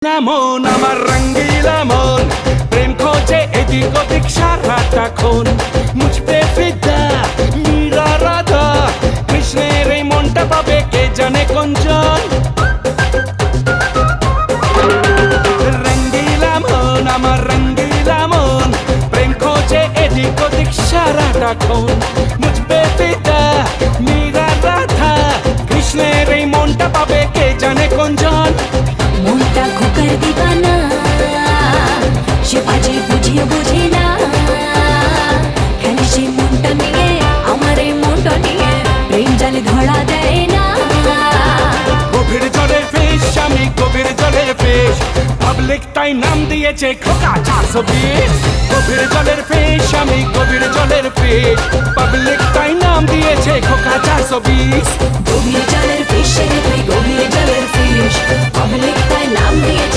মন আমার রঙ্গিলা মন প্রেম খোঁজে এদিক ওদিক সারাটাক্ষণ মুঝপে ফিদা মীরা রাধা কৃষ্ণের এই মনটা পাবে কে জানে কোনজন রঙ্গিলা মন আমার রঙ্গিলা মন প্রেম খোঁজে এদিক ওদিক সারাটাক্ষণ মুঝপে ফিদা মীরা রাধা কৃষ্ণের এই মনটা পাবে কে জানে কোনজন মনটা খোকার দিবানা সে বাজে বুঝিয়ে বুঝি না খেলে সে মনটা নিয়ে আমার এই মনটা নিয়ে প্রেম জালে ধরা দেয় না গভীর জলের ফিশ আমি গভীর জলের ফিশ পাবলিক তাই নাম দিয়েছে খোকা 420 গভীর জলের ফিশ আমি গভীর জলের ফিশ পাবলিক তাই নাম দিয়েছে খোকা 420 গভীর জলের ফিশ রে তুই গভীর জলের ফিশ পাবলিক তাই নাম দিয়েছে